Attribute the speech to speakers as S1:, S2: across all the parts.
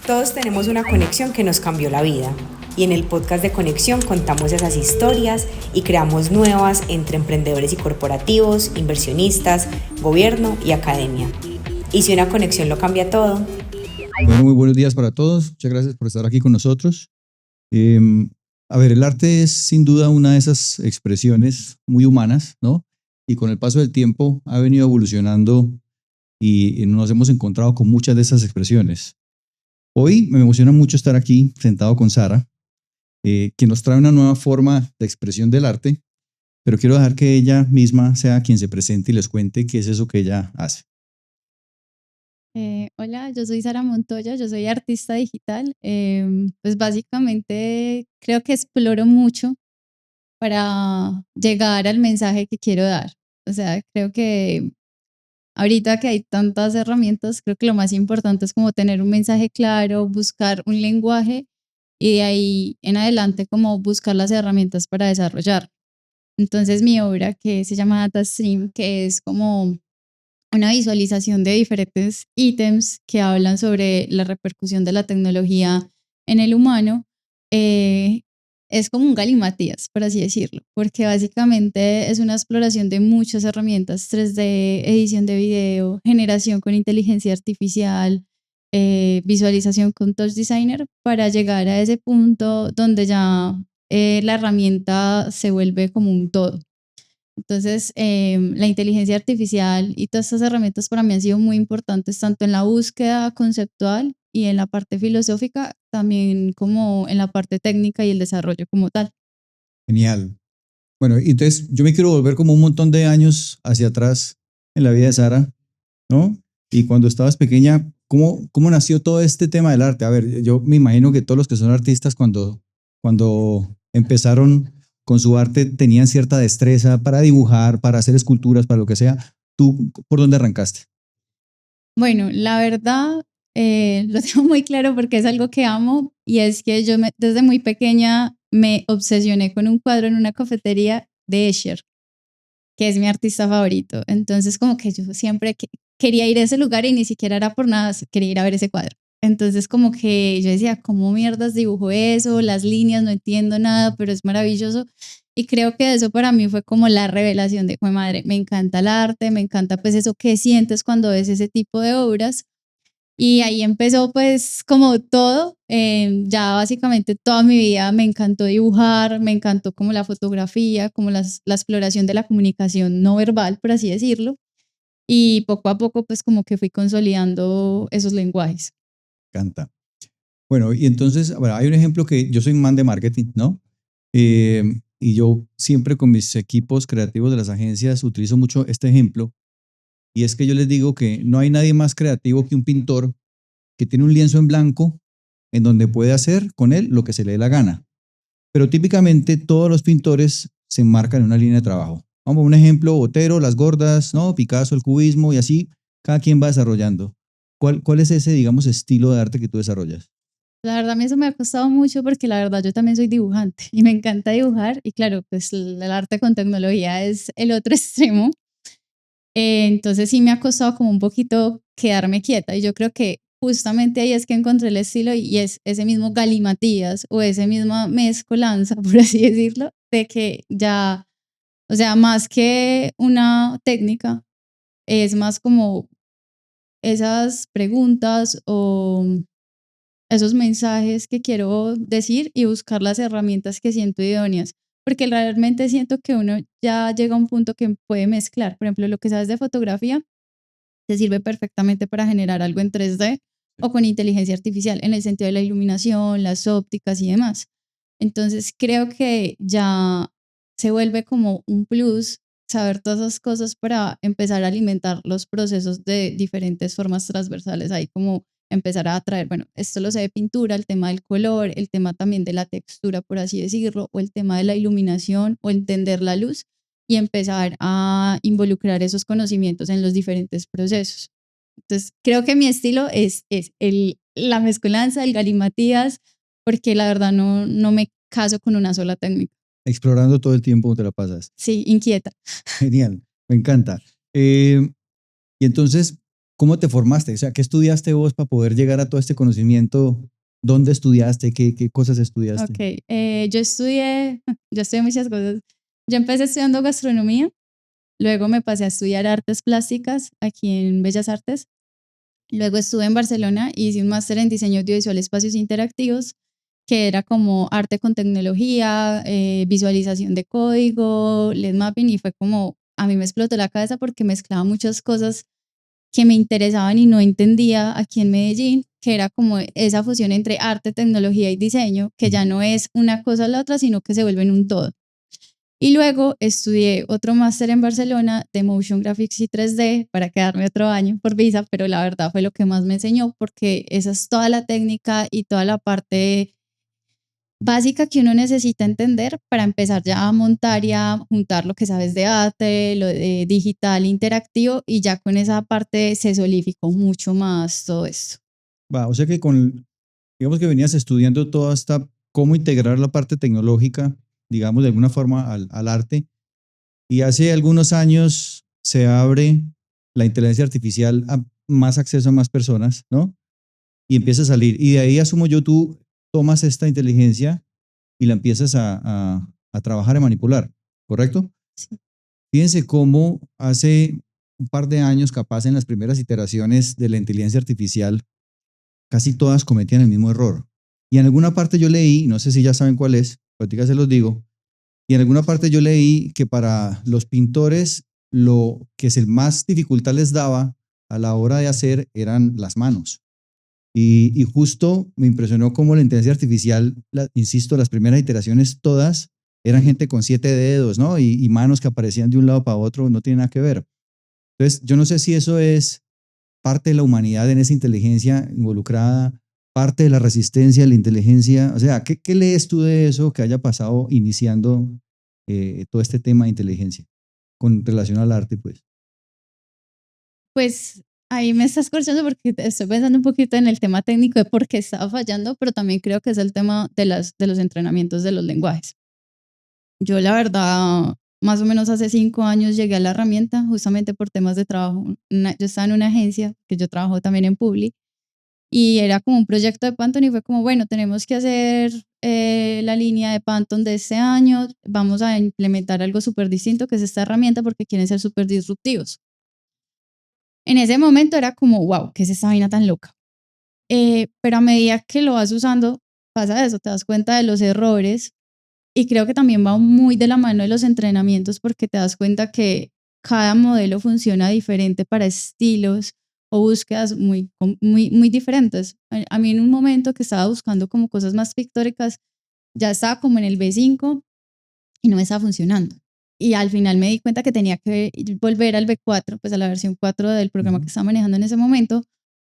S1: Todos tenemos una conexión que nos cambió la vida. Y en el podcast de Conexión contamos esas historias y creamos nuevas entre emprendedores y corporativos, inversionistas, gobierno y academia. Y si una conexión lo cambia todo.
S2: Bueno, muy buenos días para todos. Muchas gracias por estar aquí con nosotros. El arte es sin duda una de esas expresiones muy humanas, ¿no? Y con el paso del tiempo ha venido evolucionando y nos hemos encontrado con muchas de esas expresiones. Hoy me emociona mucho estar aquí sentado con Sara, que nos trae una nueva forma de expresión del arte, pero quiero dejar que ella misma sea quien se presente y les cuente qué es eso que ella hace.
S3: Hola, yo soy Sara Montoya, yo soy artista digital. Pues básicamente creo que exploro mucho para llegar al mensaje que quiero dar. O sea, creo que ahorita que hay tantas herramientas, creo que lo más importante es como tener un mensaje claro, buscar un lenguaje y de ahí en adelante como buscar las herramientas para desarrollar. Entonces mi obra que se llama DataStream, que es como una visualización de diferentes ítems que hablan sobre la repercusión de la tecnología en el humano, eh, es como un galimatías, por así decirlo, porque básicamente es una exploración de muchas herramientas, 3D, edición de video, generación con inteligencia artificial, visualización con Touch Designer, para llegar a ese punto donde ya la herramienta se vuelve como un todo. Entonces, la inteligencia artificial y todas estas herramientas para mí han sido muy importantes, tanto en la búsqueda conceptual y en la parte filosófica, también como en la parte técnica y el desarrollo como tal.
S2: Genial. Bueno, y entonces yo me quiero volver como un montón de años hacia atrás en la vida de Sara, ¿no? Y cuando estabas pequeña, ¿cómo nació todo este tema del arte? A ver, yo me imagino que todos los que son artistas cuando empezaron con su arte tenían cierta destreza para dibujar, para hacer esculturas, para lo que sea. ¿Tú por dónde arrancaste?
S3: Bueno, la verdad, lo tengo muy claro porque es algo que amo y es que desde muy pequeña me obsesioné con un cuadro en una cafetería de Escher, que es mi artista favorito. Entonces, como que yo siempre quería ir a ese lugar y ni siquiera era por nada, quería ir a ver ese cuadro. Entonces, como que yo decía, ¿cómo mierdas dibujo eso? Las líneas, no entiendo nada, pero es maravilloso. Y creo que eso para mí fue como la revelación de, madre, me encanta el arte, me encanta pues eso que sientes cuando ves ese tipo de obras. Y ahí empezó pues como todo, ya básicamente toda mi vida me encantó dibujar, me encantó como la fotografía, como la exploración de la comunicación no verbal, por así decirlo, y poco a poco pues como que fui consolidando esos lenguajes.
S2: Canta. Bueno, y entonces, bueno, hay un ejemplo que yo soy un man de marketing, ¿no? Y yo siempre con mis equipos creativos de las agencias utilizo mucho este ejemplo. Y es que yo les digo que no hay nadie más creativo que un pintor que tiene un lienzo en blanco en donde puede hacer con él lo que se le dé la gana. Pero típicamente todos los pintores se enmarcan en una línea de trabajo. Vamos, un ejemplo, Botero, Las Gordas, ¿no? Picasso, el cubismo y así cada quien va desarrollando. ¿Cuál es ese, digamos, estilo de arte que tú desarrollas?
S3: La verdad, a mí eso me ha costado mucho porque la verdad yo también soy dibujante y me encanta dibujar y claro, pues el arte con tecnología es el otro extremo. Entonces sí me ha costado como un poquito quedarme quieta y yo creo que justamente ahí es que encontré el estilo y es ese mismo galimatías o ese misma mezcolanza, por así decirlo, de que ya, o sea, más que una técnica, es más como esas preguntas o esos mensajes que quiero decir y buscar las herramientas que siento idóneas, porque realmente siento que uno ya llega a un punto que puede mezclar, por ejemplo, lo que sabes de fotografía te sirve perfectamente para generar algo en 3D o con inteligencia artificial, en el sentido de la iluminación, las ópticas y demás. Entonces creo que ya se vuelve como un plus saber todas esas cosas para empezar a alimentar los procesos de diferentes formas transversales, ahí como empezar a atraer, bueno, esto lo sé de pintura, el tema del color, el tema también de la textura, por así decirlo, o el tema de la iluminación o entender la luz y empezar a involucrar esos conocimientos en los diferentes procesos. Entonces, creo que mi estilo es la mezcolanza, el galimatías, porque la verdad no me caso con una sola técnica.
S2: Explorando todo el tiempo te la pasas.
S3: Sí, inquieta.
S2: Genial, me encanta. Y entonces, ¿Cómo te formaste? O sea, ¿qué estudiaste vos para poder llegar a todo este conocimiento? ¿Dónde estudiaste? ¿Qué cosas estudiaste?
S3: Ok, yo estudié muchas cosas. Yo empecé estudiando gastronomía, luego me pasé a estudiar artes plásticas aquí en Bellas Artes. Luego estuve en Barcelona y hice un máster en diseño audiovisual, espacios interactivos, que era como arte con tecnología, visualización de código, LED mapping, y fue como, a mí me explotó la cabeza porque mezclaba muchas cosas que me interesaban y no entendía aquí en Medellín, que era como esa fusión entre arte, tecnología y diseño, que ya no es una cosa o la otra, sino que se vuelven un todo. Y luego estudié otro máster en Barcelona de Motion Graphics y 3D para quedarme otro año por visa, pero la verdad fue lo que más me enseñó porque esa es toda la técnica y toda la parte básica que uno necesita entender para empezar ya a montar y a juntar lo que sabes de arte, lo de digital interactivo, y ya con esa parte se solidificó mucho más todo esto.
S2: Va, o sea que digamos que venías estudiando toda cómo integrar la parte tecnológica, digamos, de alguna forma al arte, y hace algunos años se abre la inteligencia artificial a más acceso a más personas, ¿no? Y empieza a salir. Y de ahí, asumo yo, tú tomas esta inteligencia y la empiezas a trabajar, a manipular, ¿correcto?
S3: Sí.
S2: Fíjense cómo hace un par de años, capaz en las primeras iteraciones de la inteligencia artificial, casi todas cometían el mismo error. Y en alguna parte yo leí, no sé si ya saben cuál es, ahorita se los digo, y en alguna parte yo leí que para los pintores lo que más dificultad les daba a la hora de hacer eran las manos. Y justo me impresionó cómo la inteligencia artificial, insisto, las primeras iteraciones todas eran gente con 7 dedos, ¿no? Y manos que aparecían de un lado para otro, no tiene nada que ver. Entonces, yo no sé si eso es parte de la humanidad en esa inteligencia involucrada, parte de la resistencia de la inteligencia. O sea, ¿qué lees tú de eso que haya pasado iniciando todo este tema de inteligencia con relación al arte, pues?
S3: Pues ahí me estás corchando porque estoy pensando un poquito en el tema técnico de por qué estaba fallando, pero también creo que es el tema de los entrenamientos de los lenguajes. Yo la verdad, más o menos hace 5 años llegué a la herramienta justamente por temas de trabajo. Yo estaba en una agencia, que yo trabajo también en Publi, y era como un proyecto de Pantone y fue como, bueno, tenemos que hacer la línea de Pantone de este año, vamos a implementar algo súper distinto que es esta herramienta porque quieren ser súper disruptivos. En ese momento era como, wow, ¿qué es esta vaina tan loca? Pero a medida que lo vas usando, pasa eso, te das cuenta de los errores, y creo que también va muy de la mano de los entrenamientos porque te das cuenta que cada modelo funciona diferente para estilos o búsquedas muy diferentes. A mí en un momento que estaba buscando como cosas más pictóricas, ya estaba como en el B5 y no me estaba funcionando. Y al final me di cuenta que tenía que volver al B4, pues a la versión 4 del programa que estaba manejando en ese momento,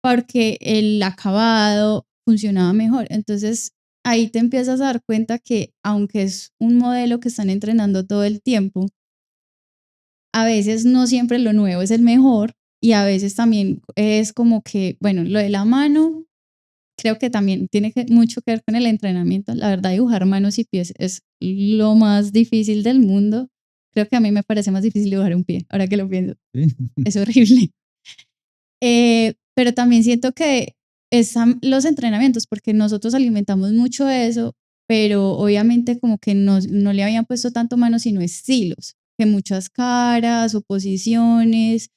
S3: porque el acabado funcionaba mejor. Entonces ahí te empiezas a dar cuenta que aunque es un modelo que están entrenando todo el tiempo, a veces no siempre lo nuevo es el mejor, y a veces también es como que, bueno, lo de la mano creo que también tiene mucho que ver con el entrenamiento. La verdad, dibujar manos y pies es lo más difícil del mundo. Creo que a mí me parece más difícil dibujar un pie, ahora que lo pienso.
S2: ¿Sí?
S3: Es horrible. Pero también siento que están los entrenamientos, porque nosotros alimentamos mucho eso, pero obviamente como que no le habían puesto tanto mano, sino estilos, que muchas caras o posiciones.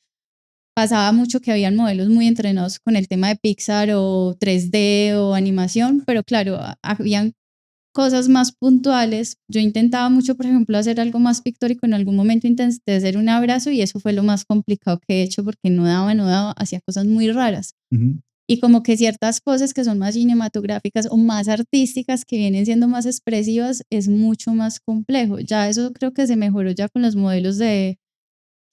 S3: Pasaba mucho que habían modelos muy entrenados con el tema de Pixar o 3D o animación, pero claro, habían cosas más puntuales. Yo intentaba mucho, por ejemplo, hacer algo más pictórico. En algún momento intenté hacer un abrazo y eso fue lo más complicado que he hecho porque no daba, hacía cosas muy raras.
S2: Uh-huh.
S3: Y como que ciertas poses que son más cinematográficas o más artísticas, que vienen siendo más expresivas, es mucho más complejo. Ya eso creo que se mejoró ya con los modelos de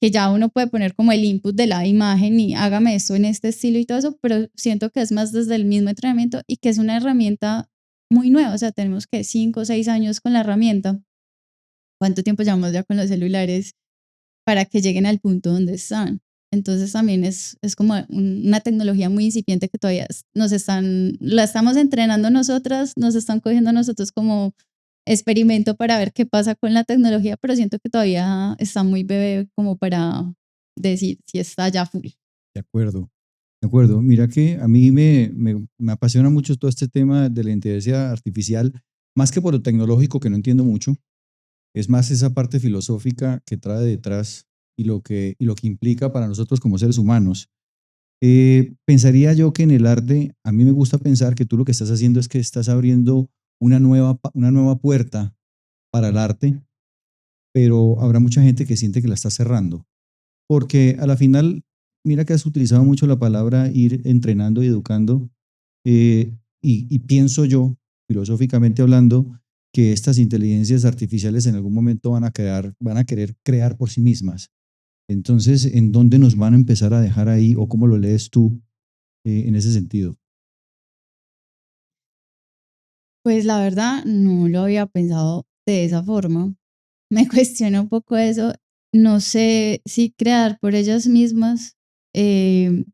S3: que ya uno puede poner como el input de la imagen y hágame esto en este estilo y todo eso, pero siento que es más desde el mismo entrenamiento y que es una herramienta muy nueva. O sea, tenemos que 5 o 6 años con la herramienta. ¿Cuánto tiempo llevamos ya con los celulares para que lleguen al punto donde están? Entonces también es como una tecnología muy incipiente que todavía la estamos entrenando nosotras, nos están cogiendo a nosotros como experimento para ver qué pasa con la tecnología, pero siento que todavía está muy bebé como para decir si está ya full.
S2: De acuerdo. De acuerdo. Mira que a mí me apasiona mucho todo este tema de la inteligencia artificial, más que por lo tecnológico, que no entiendo mucho, es más esa parte filosófica que trae detrás y lo que implica para nosotros como seres humanos. Pensaría yo que en el arte, a mí me gusta pensar que tú lo que estás haciendo es que estás abriendo una nueva puerta para el arte, pero habrá mucha gente que siente que la está cerrando. Porque a la final, mira que has utilizado mucho la palabra ir entrenando y educando, y pienso yo, filosóficamente hablando, que estas inteligencias artificiales en algún momento van a querer crear por sí mismas. Entonces, ¿en dónde nos van a empezar a dejar ahí o cómo lo lees tú en ese sentido?
S3: Pues la verdad no lo había pensado de esa forma. Me cuestiona un poco eso. No sé si crear por ellas mismas, eh,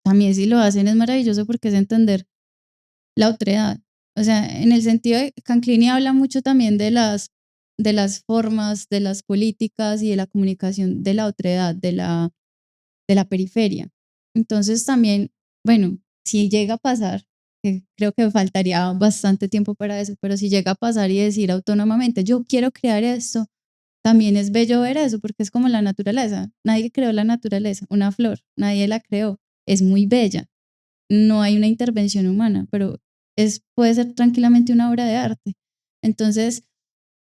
S3: también si lo hacen es maravilloso porque es entender la otredad. O sea, en el sentido de Canclini habla mucho también de las formas, de las políticas y de la comunicación de la otredad, de la periferia. Entonces también, bueno, si llega a pasar, que creo que faltaría bastante tiempo para eso, pero si llega a pasar y decir autónomamente, yo quiero crear esto, también es bello ver eso, porque es como la naturaleza. Nadie creó la naturaleza, una flor, nadie la creó, es muy bella. No hay una intervención humana, pero puede ser tranquilamente una obra de arte. Entonces,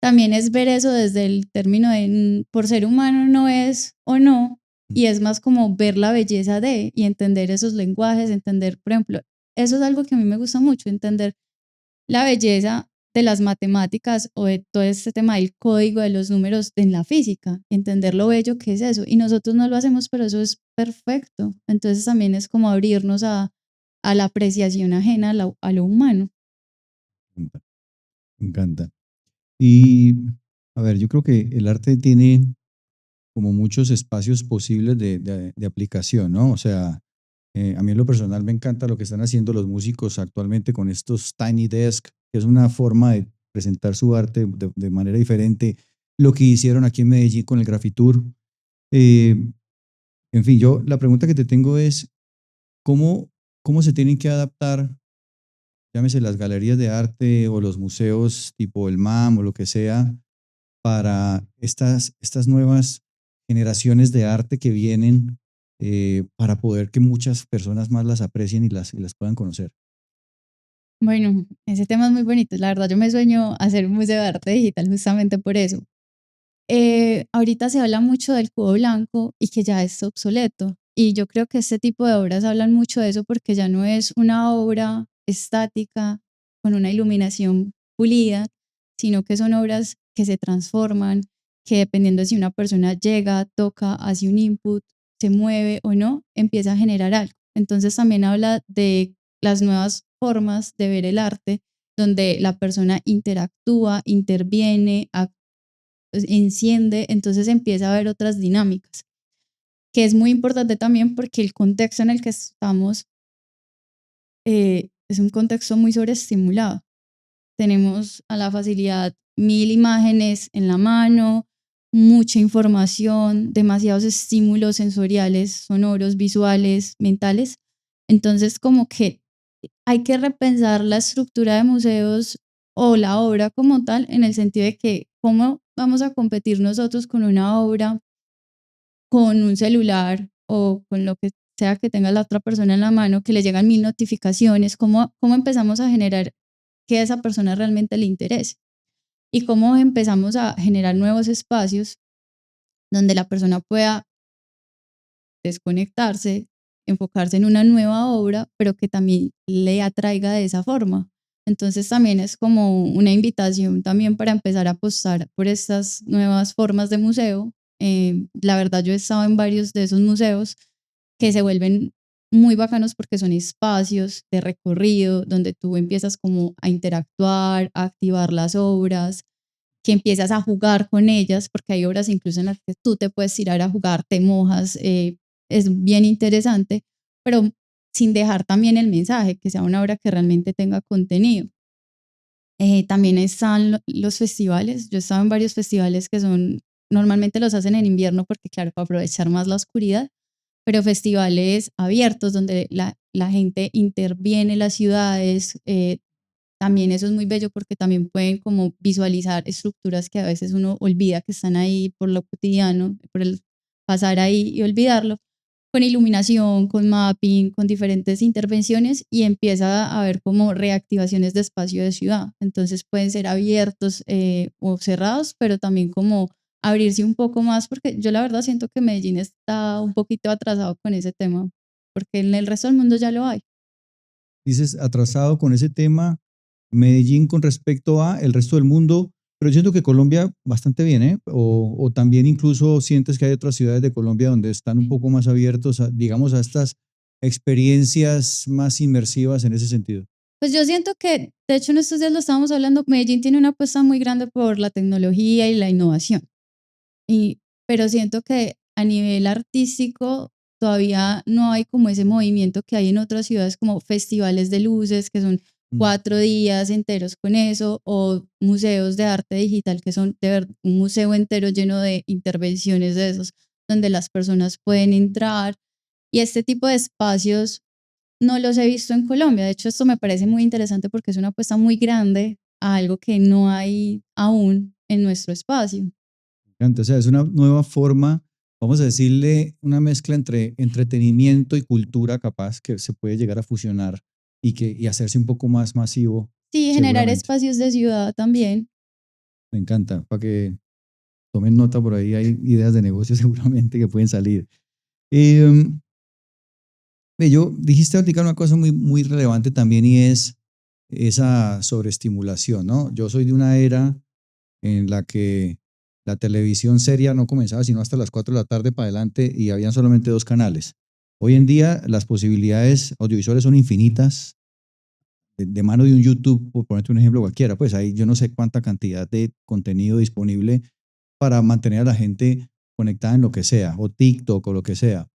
S3: también es ver eso desde el término de por ser humano no es o no, y es más como ver la belleza de y entender esos lenguajes, entender, por ejemplo, eso es algo que a mí me gusta mucho, entender la belleza de las matemáticas o de todo este tema del código de los números en la física, entender lo bello que es eso. Y nosotros no lo hacemos, pero eso es perfecto. Entonces también es como abrirnos a la apreciación ajena a lo humano.
S2: Me encanta. Me encanta. Y, a ver, yo creo que el arte tiene como muchos espacios posibles de aplicación, ¿no? O sea, a mí en lo personal me encanta lo que están haciendo los músicos actualmente con estos Tiny Desk, que es una forma de presentar su arte de manera diferente. Lo que hicieron aquí en Medellín con el Grafitour. Eh, en fin, yo la pregunta que te tengo es, ¿cómo, cómo se tienen que adaptar, llámese las galerías de arte o los museos tipo el MAM o lo que sea, para estas nuevas generaciones de arte que vienen, para poder que muchas personas más las aprecien y las puedan conocer?
S3: Bueno, ese tema es muy bonito. La verdad, yo me sueño hacer un museo de arte digital justamente por eso. Ahorita se habla mucho del cubo blanco y que ya es obsoleto. Y yo creo que este tipo de obras hablan mucho de eso porque ya no es una obra estática con una iluminación pulida, sino que son obras que se transforman, que dependiendo de si una persona llega, toca, hace un input, se mueve o no, empieza a generar algo. Entonces también habla de las nuevas formas de ver el arte, donde la persona interactúa, interviene, pues, enciende, entonces empieza a haber otras dinámicas, que es muy importante también porque el contexto en el que estamos es un contexto muy sobreestimulado. Tenemos a la facilidad 1000 imágenes en la mano, mucha información, demasiados estímulos sensoriales, sonoros, visuales, mentales. Entonces, como que hay que repensar la estructura de museos o la obra como tal, en el sentido de que cómo vamos a competir nosotros con una obra, con un celular o con lo que sea que tenga la otra persona en la mano, que le llegan 1000 notificaciones, cómo empezamos a generar que a esa persona realmente le interese y cómo empezamos a generar nuevos espacios donde la persona pueda desconectarse, enfocarse en una nueva obra, pero que también le atraiga de esa forma. Entonces también es como una invitación también para empezar a apostar por estas nuevas formas de museo. La verdad yo he estado en varios de esos museos que se vuelven muy bacanos porque son espacios de recorrido donde tú empiezas como a interactuar, a activar las obras, que empiezas a jugar con ellas, porque hay obras incluso en las que tú te puedes tirar a jugar, te mojas, es bien interesante, pero sin dejar también el mensaje, que sea una obra que realmente tenga contenido. También están los festivales, yo he estado en varios festivales que son, normalmente los hacen en invierno porque claro, para aprovechar más la oscuridad, pero festivales abiertos donde la gente interviene en las ciudades. También eso es muy bello porque también pueden como visualizar estructuras que a veces uno olvida que están ahí por lo cotidiano, por el pasar ahí y olvidarlo, con iluminación, con mapping, con diferentes intervenciones y empieza a haber como reactivaciones de espacio de ciudad. Entonces pueden ser abiertos o cerrados, pero también como abrirse un poco más, porque yo la verdad siento que Medellín está un poquito atrasado con ese tema, porque en el resto del mundo ya lo hay.
S2: Dices atrasado con ese tema, Medellín con respecto a el resto del mundo, pero yo siento que Colombia bastante bien, ¿eh? O también incluso sientes que hay otras ciudades de Colombia donde están un poco más abiertos, digamos, a estas experiencias más inmersivas en ese sentido.
S3: Pues yo siento que, de hecho en estos días lo estábamos hablando, Medellín tiene una apuesta muy grande por la tecnología y la innovación. Pero siento que a nivel artístico todavía no hay como ese movimiento que hay en otras ciudades como festivales de luces, que son
S2: Mm.
S3: 4 días enteros con eso, o museos de arte digital, que son un museo entero lleno de intervenciones de esos, donde las personas pueden entrar. Y este tipo de espacios no los he visto en Colombia. De hecho, esto me parece muy interesante porque es una apuesta muy grande a algo que no hay aún en nuestro espacio.
S2: O sea, es una nueva forma, vamos a decirle, una mezcla entre entretenimiento y cultura capaz que se puede llegar a fusionar y hacerse un poco más masivo,
S3: Sí, generar
S2: seguramente.
S3: espacios de ciudad también.
S2: Me encanta, para que tomen nota por ahí, hay ideas de negocio seguramente que pueden salir. Eh, dijiste ahorita una cosa muy, muy relevante también y es esa sobreestimulación, ¿no? Yo soy de una era en la que la televisión seria no comenzaba sino hasta las 4 de la tarde para adelante y habían solamente 2 canales. Hoy en día las posibilidades audiovisuales son infinitas, de mano de un YouTube, por ponerte un ejemplo cualquiera, pues hay yo no sé cuánta cantidad de contenido disponible para mantener a la gente conectada en lo que sea, o TikTok o lo que sea.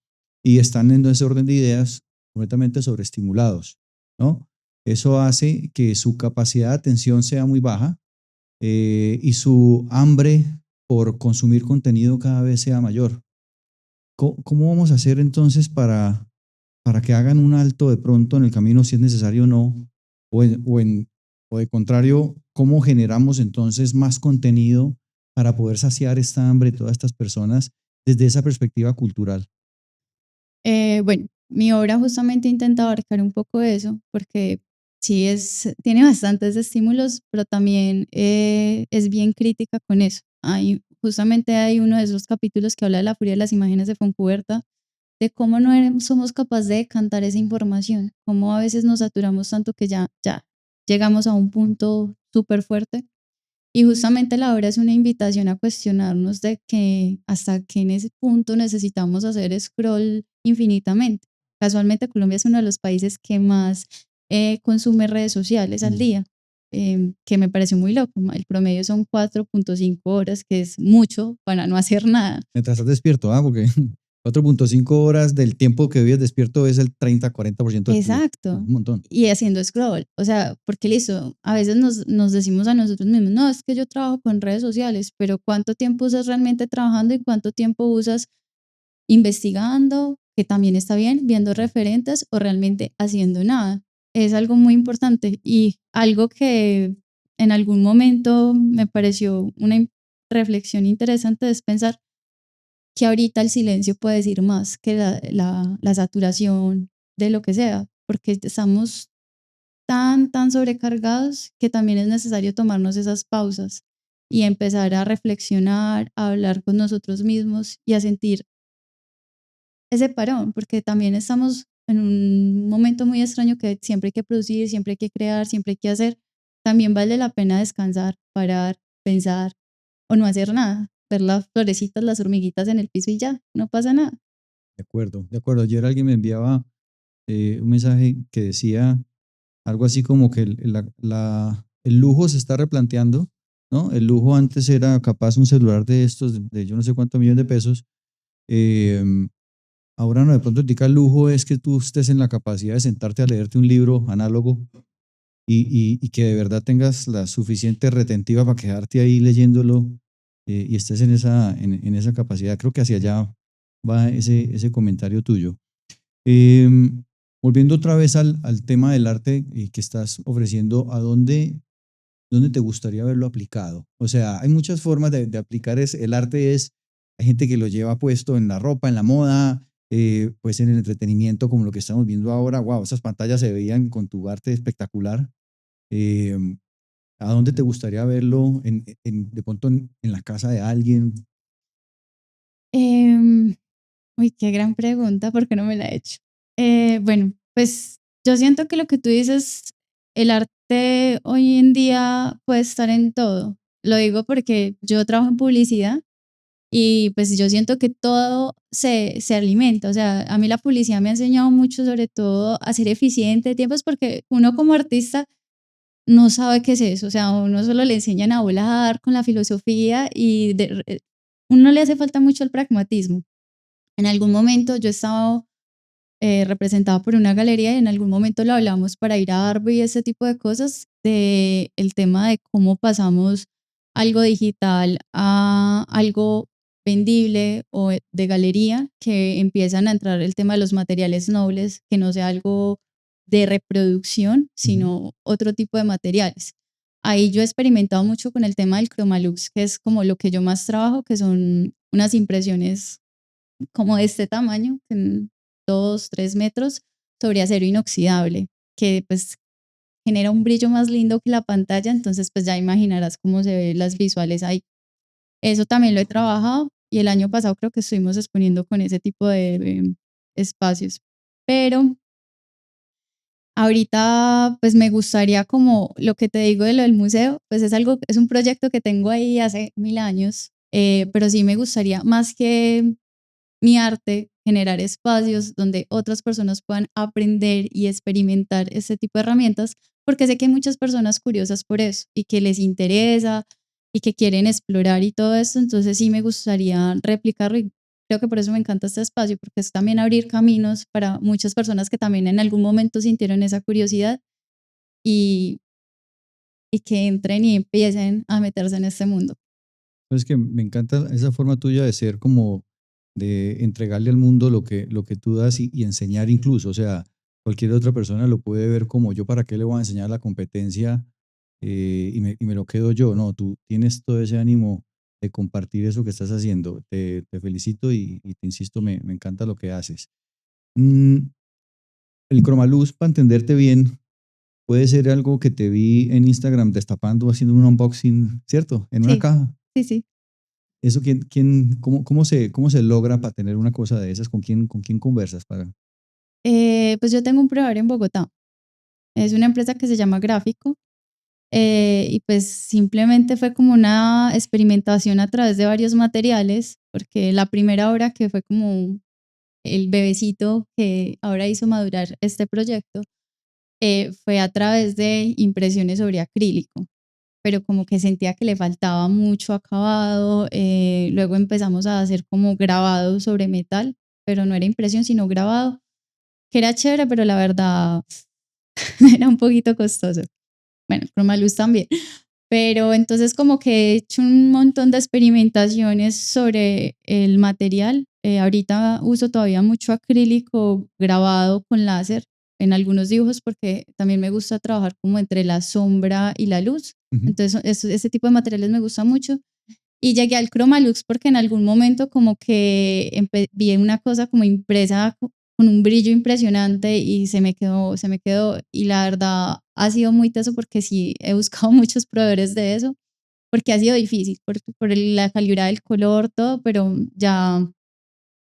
S2: Y están en ese orden de ideas completamente sobreestimulados, ¿no? Eso hace que su capacidad de atención sea muy baja y su hambre por consumir contenido cada vez sea mayor. ¿Cómo vamos a hacer entonces para que hagan un alto de pronto en el camino si es necesario o no? O de contrario, ¿cómo generamos entonces más contenido para poder saciar esta hambre de todas estas personas desde esa perspectiva cultural?
S3: Bueno, mi obra justamente intenta abarcar un poco eso, porque sí tiene bastantes estímulos, pero también es bien crítica con eso. Justamente hay uno de esos capítulos que habla de la furia de las imágenes de Foncuberta, de cómo no somos capaces de decantar esa información, cómo a veces nos saturamos tanto que ya llegamos a un punto súper fuerte. Y justamente la obra es una invitación a cuestionarnos de que hasta que en ese punto necesitamos hacer scroll infinitamente. Casualmente Colombia es uno de los países que más consume redes sociales al
S2: Mm.
S3: día, que me pareció muy loco. El promedio son 4.5 horas, que es mucho para no hacer nada.
S2: Mientras estás despierto, porque 4.5 horas del tiempo que vives despierto es el 30-40% de tu,
S3: Exacto.
S2: un montón.
S3: Y haciendo scroll. O sea, porque listo, a veces nos decimos a nosotros mismos, no, es que yo trabajo con redes sociales, pero ¿cuánto tiempo usas realmente trabajando y cuánto tiempo usas investigando, que también está bien, viendo referentes o realmente haciendo nada? Es algo muy importante y algo que en algún momento me pareció una reflexión interesante es pensar que ahorita el silencio puede decir más que la saturación de lo que sea, porque estamos tan sobrecargados que también es necesario tomarnos esas pausas y empezar a reflexionar, a hablar con nosotros mismos y a sentir ese parón, porque también estamos en un momento muy extraño que siempre hay que producir, siempre hay que crear, siempre hay que hacer. También vale la pena descansar, parar, pensar o no hacer nada, ver las florecitas, las hormiguitas en el piso y ya, no pasa nada.
S2: De acuerdo, de acuerdo. Ayer alguien me enviaba un mensaje que decía algo así como que el lujo se está replanteando, ¿no? El lujo antes era capaz un celular de estos, de yo no sé cuántos millones de pesos. eh, Ahora no, de pronto el lujo es que tú estés en la capacidad de sentarte a leerte un libro análogo y que de verdad tengas la suficiente retentiva para quedarte ahí leyéndolo y estés en esa capacidad. Creo que hacia allá va ese comentario tuyo. Eh, Volviendo otra vez al tema del arte que estás ofreciendo, ¿dónde te gustaría verlo aplicado? O sea, hay muchas formas de aplicar el arte. Hay gente que lo lleva puesto en la ropa, en la moda, pues en el entretenimiento, como lo que estamos viendo ahora. Wow, esas pantallas se veían con tu arte espectacular. Eh, ¿A dónde te gustaría verlo? De pronto en la casa de alguien.
S3: Em, Uy, qué gran pregunta, ¿por qué no me la he hecho? Bueno, pues yo siento que lo que tú dices, el arte hoy en día puede estar en todo. Lo digo porque yo trabajo en publicidad y pues yo siento que todo se alimenta. O sea, a mí la publicidad me ha enseñado mucho, sobre todo a ser eficiente de tiempos, porque uno como artista no sabe qué es eso. O sea, a uno solo le enseñan a volar con la filosofía y uno le hace falta mucho el pragmatismo. En algún momento yo estaba representada por una galería y en algún momento lo hablamos para ir a Arbo y ese tipo de cosas, de el tema de cómo pasamos algo digital a algo vendible o de galería, que empiezan a entrar el tema de los materiales nobles, que no sea algo de reproducción,
S2: Ujú.
S3: sino otro tipo de materiales. Ahí yo he experimentado mucho con el tema del Cromalux, que es como lo que yo más trabajo, que son unas impresiones como de este tamaño, en 2, 3 metros, sobre acero inoxidable, que pues genera un brillo más lindo que la pantalla, entonces pues ya imaginarás cómo se ven las visuales ahí. Eso también lo he trabajado y el año pasado creo que estuvimos exponiendo con ese tipo de espacios. Pero ahorita pues me gustaría, como lo que te digo de lo del museo, pues es algo, es un proyecto que tengo ahí hace 1000 años, pero sí me gustaría más que mi arte, generar espacios donde otras personas puedan aprender y experimentar este tipo de herramientas, porque sé que hay muchas personas curiosas por eso y que les interesa y que quieren explorar y todo esto, entonces sí me gustaría replicarlo y creo que por eso me encanta este espacio, porque es también abrir caminos para muchas personas que también en algún momento sintieron esa curiosidad y, y que entren y empiecen a meterse en este mundo.
S2: Es que me encanta esa forma tuya de ser, como de entregarle al mundo lo que tú das y enseñar incluso. O sea, cualquier otra persona lo puede ver como: yo para qué le voy a enseñar la competencia, y me lo quedo yo. No, tú tienes todo ese ánimo de compartir eso que estás haciendo. Te felicito y te insisto, me encanta lo que haces. Mm, el Cromaluz, para entenderte bien, puede ser algo que te vi en Instagram destapando, haciendo un unboxing, ¿cierto? En una
S3: Sí,
S2: caja.
S3: sí, sí.
S2: ¿Eso cómo se logra para tener una cosa de esas? ¿Con quién conversas para?
S3: Pues yo tengo un proveedor en Bogotá. Es una empresa que se llama Gráfico. Y pues simplemente fue como una experimentación a través de varios materiales, porque la primera obra, que fue como el bebecito que ahora hizo madurar este proyecto, fue a través de impresiones sobre acrílico, pero como que sentía que le faltaba mucho acabado. Luego empezamos a hacer como grabado sobre metal, pero no era impresión, sino grabado, que era chévere, pero la verdad era un poquito costoso. Bueno, Cromaluz también. Pero entonces como que he hecho un montón de experimentaciones sobre el material. Ahorita uso todavía mucho acrílico grabado con láser en algunos dibujos, porque también me gusta trabajar como entre la sombra y la luz.
S2: Ujú.
S3: Entonces ese tipo de materiales me gusta mucho. Y llegué al Cromalux porque en algún momento como que vi una cosa como impresa con un brillo impresionante y se me quedó y la verdad ha sido muy teso, porque sí he buscado muchos proveedores de eso, porque ha sido difícil por la calidad del color, todo, pero ya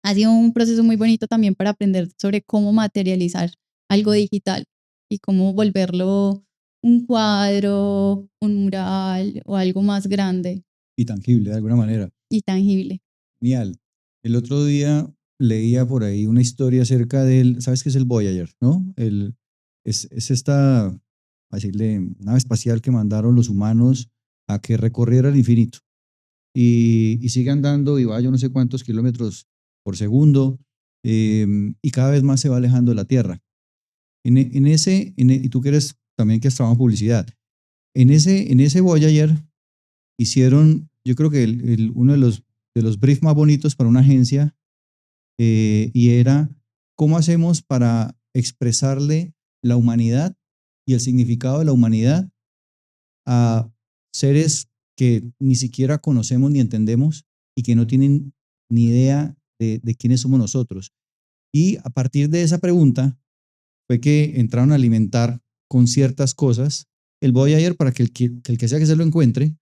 S3: ha sido un proceso muy bonito también para aprender sobre cómo materializar algo digital y cómo volverlo un cuadro, un mural o algo más grande
S2: Y tangible, de alguna manera.
S3: y tangible.
S2: Genial. El otro día leía por ahí una historia acerca del, ¿sabes qué es el Voyager, no? Es esta, a decirle, nave espacial que mandaron los humanos a que recorriera el infinito. Y sigue andando y va yo no sé cuántos kilómetros por segundo, y cada vez más se va alejando de la Tierra. Y tú que eres también, que has trabajado en publicidad, en ese Voyager hicieron, yo creo que uno de los briefs más bonitos para una agencia, y era cómo hacemos para expresarle la humanidad y el significado de la humanidad a seres que ni siquiera conocemos ni entendemos y que no tienen ni idea de quiénes somos nosotros. Y a partir de esa pregunta fue que entraron a alimentar con ciertas cosas el Voyager para que el que sea que se lo encuentre,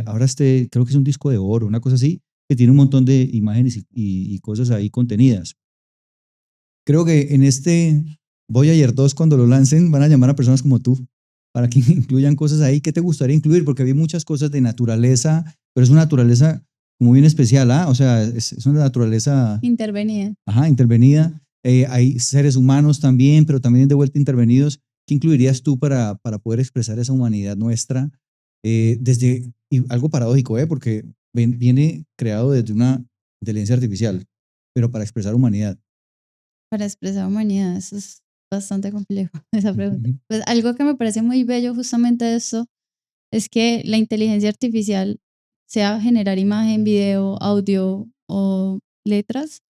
S2: ahora creo que es un disco de oro, una cosa así, que tiene un montón de imágenes y cosas ahí contenidas. Creo que en este Voyager 2, cuando lo lancen, van a llamar a personas como tú para que incluyan cosas ahí. ¿Qué te gustaría incluir? Porque vi muchas cosas de naturaleza, pero es una naturaleza muy bien especial, ¿ah? O sea, es una naturaleza
S3: Intervenida.
S2: ajá, intervenida. Hay seres humanos también, pero también de vuelta intervenidos. ¿Qué incluirías tú para poder expresar esa humanidad nuestra? Y algo paradójico, porque viene creado desde una inteligencia artificial, pero para expresar humanidad.
S3: Para expresar humanidad, eso es bastante complejo, esa pregunta. Pues algo que me parece muy bello justamente de esto es que la inteligencia artificial, sea generar imagen, video, audio o letras,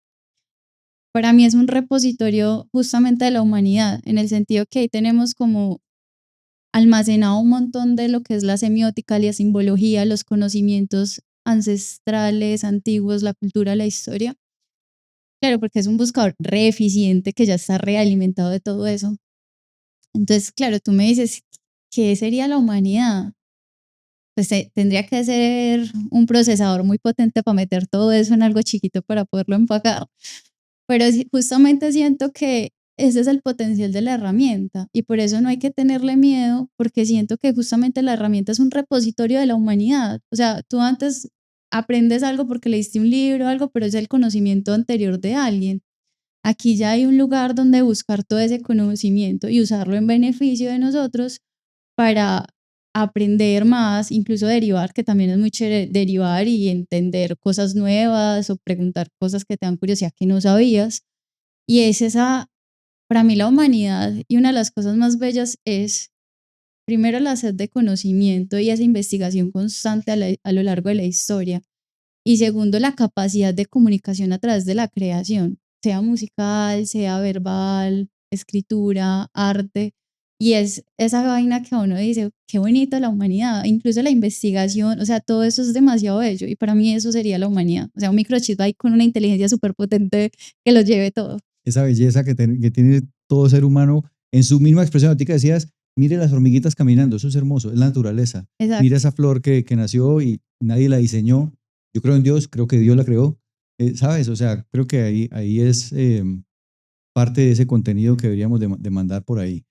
S3: para mí es un repositorio justamente de la humanidad, en el sentido que ahí tenemos como almacenado un montón de lo que es la semiótica, la simbología, los conocimientos ancestrales, antiguos, la cultura, la historia. Claro, porque es un buscador re eficiente que ya está realimentado de todo eso. Entonces, claro, tú me dices, ¿qué sería la humanidad? Pues tendría que ser un procesador muy potente para meter todo eso en algo chiquito para poderlo empacar. Pero justamente siento que ese es el potencial de la herramienta y por eso no hay que tenerle miedo, porque siento que justamente la herramienta es un repositorio de la humanidad. O sea, tú antes aprendes algo porque leíste un libro o algo, pero es el conocimiento anterior de alguien. Aquí ya hay un lugar donde buscar todo ese conocimiento y usarlo en beneficio de nosotros para aprender más, incluso derivar, que también es muy chévere derivar y entender cosas nuevas o preguntar cosas que te dan curiosidad que no sabías. Y es esa, para mí la humanidad y una de las cosas más bellas es, primero, la sed de conocimiento y esa investigación constante a lo largo de la historia. Y segundo, la capacidad de comunicación a través de la creación, sea musical, sea verbal, escritura, arte. Y es esa vaina que uno dice, qué bonita la humanidad, incluso la investigación, o sea, todo eso es demasiado bello. Y para mí eso sería la humanidad. O sea, un microchip ahí con una inteligencia súper potente que lo lleve todo.
S2: Esa belleza que tiene todo ser humano en su misma expresión. A ti que decías, mire las hormiguitas caminando, eso es hermoso, es la naturaleza. Mira
S3: Exacto.
S2: esa flor que nació y nadie la diseñó. Yo creo en Dios, creo que Dios la creó. ¿Sabes? O sea, creo que ahí es parte de ese contenido que deberíamos de mandar por ahí.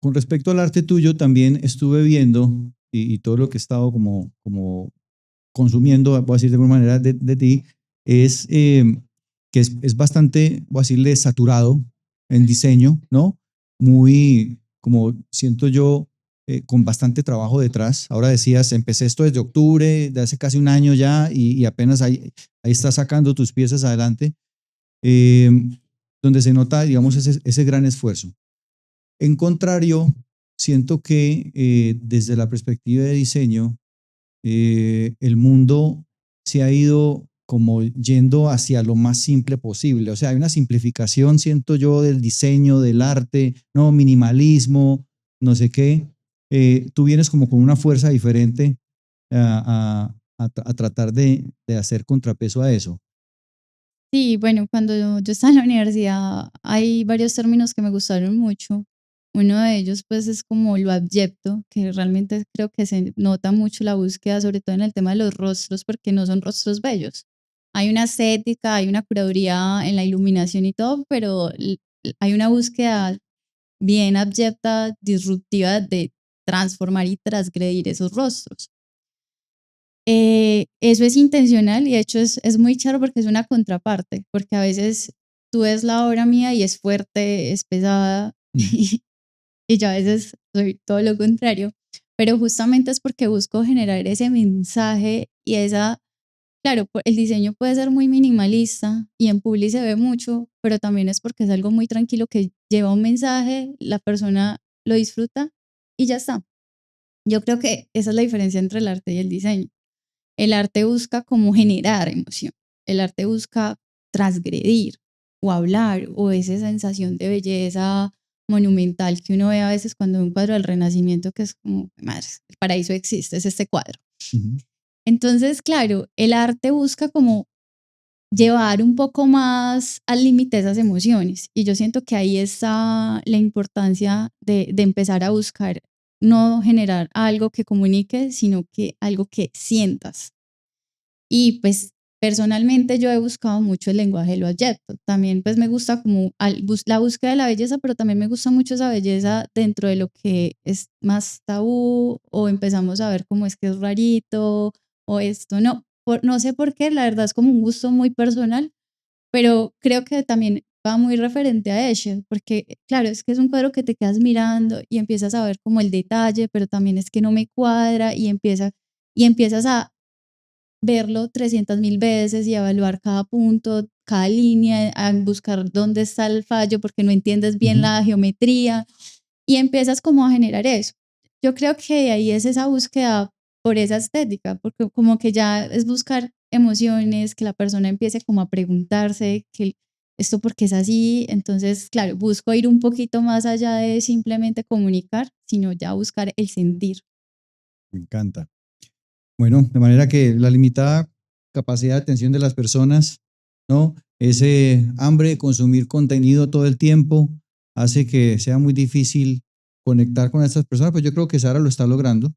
S2: Con respecto al arte tuyo, también estuve viendo y todo lo que he estado como consumiendo, voy a decir de alguna manera, de ti, es que es bastante, voy a decirle, saturado en diseño, ¿no? Muy, como siento yo, con bastante trabajo detrás. Ahora decías, empecé esto desde octubre, de hace casi un año ya, y apenas ahí estás sacando tus piezas adelante, eh, donde se nota, digamos, ese gran esfuerzo. En contrario, siento que desde la perspectiva de diseño, el mundo se ha ido como yendo hacia lo más simple posible. O sea, hay una simplificación, siento yo, del diseño, del arte, no minimalismo, no sé qué. Tú vienes como con una fuerza diferente a tratar de hacer contrapeso a eso.
S3: Sí, bueno, cuando yo estaba en la universidad hay varios términos que me gustaron mucho. Uno de ellos pues es como lo abyecto, que realmente creo que se nota mucho la búsqueda, sobre todo en el tema de los rostros, porque no son rostros bellos. Hay una estética, hay una curaduría en la iluminación y todo, pero hay una búsqueda bien abyecta, disruptiva de transformar y transgredir esos rostros. Eso es intencional y de hecho es muy charro porque es una contraparte, porque a veces tú ves la obra mía y es fuerte, es pesada
S2: Mm.
S3: y yo a veces soy todo lo contrario, pero justamente es porque busco generar ese mensaje y esa, claro, el diseño puede ser muy minimalista y en Publi se ve mucho, pero también es porque es algo muy tranquilo que lleva un mensaje, la persona lo disfruta y ya está. Yo creo que esa es la diferencia entre el arte y el diseño. El arte busca como generar emoción. el arte busca transgredir o hablar, o esa sensación de belleza monumental que uno ve a veces cuando ve un cuadro del Renacimiento, que es como, madre, el paraíso existe, es este cuadro.
S2: Ujú.
S3: Entonces, claro, el arte busca como llevar un poco más al límite esas emociones, y yo siento que ahí está la importancia de empezar a buscar no generar algo que comunique, sino que algo que sientas. Y pues personalmente yo he buscado mucho el lenguaje de lo abyecto. También pues me gusta como la búsqueda de la belleza, pero también me gusta mucho esa belleza dentro de lo que es más tabú, o empezamos a ver cómo es que es rarito o esto. No, no sé por qué, la verdad es como un gusto muy personal, pero creo que también va muy referente a Escher, porque claro, es que es un cuadro que te quedas mirando y empiezas a ver como el detalle, pero también es que no me cuadra, y empiezas a verlo 300.000 veces y evaluar cada punto, cada línea, a buscar dónde está el fallo porque no entiendes bien
S2: Ujú.
S3: la geometría, y empiezas como a generar eso. Yo creo que de ahí es esa búsqueda por esa estética, porque como que ya es buscar emociones, que la persona empiece como a preguntarse que esto por qué es así. Entonces, claro, busco ir un poquito más allá de simplemente comunicar, sino ya buscar el sentir.
S2: Me encanta. Bueno, de manera que la limitada capacidad de atención de las personas, ¿no? Ese hambre de consumir contenido todo el tiempo hace que sea muy difícil conectar con estas personas, pues yo creo que Sara lo está logrando.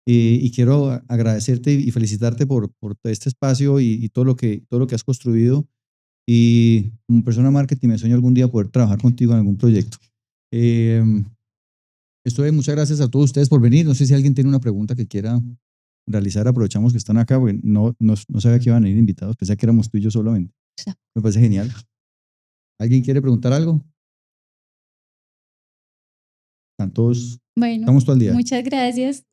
S2: Y quiero agradecerte y felicitarte por este espacio y todo lo que has construido. Y como persona de marketing me sueño algún día poder trabajar contigo en algún proyecto. Eh, Muchas gracias a todos ustedes por venir. No sé si alguien tiene una pregunta que quiera realizar. Aprovechamos que están acá, porque no sabía que iban a ir invitados, pensé que éramos tú y yo solamente. Me parece genial. ¿Alguien quiere preguntar algo? Están todos,
S3: Bueno,
S2: estamos todo el día.
S3: muchas gracias.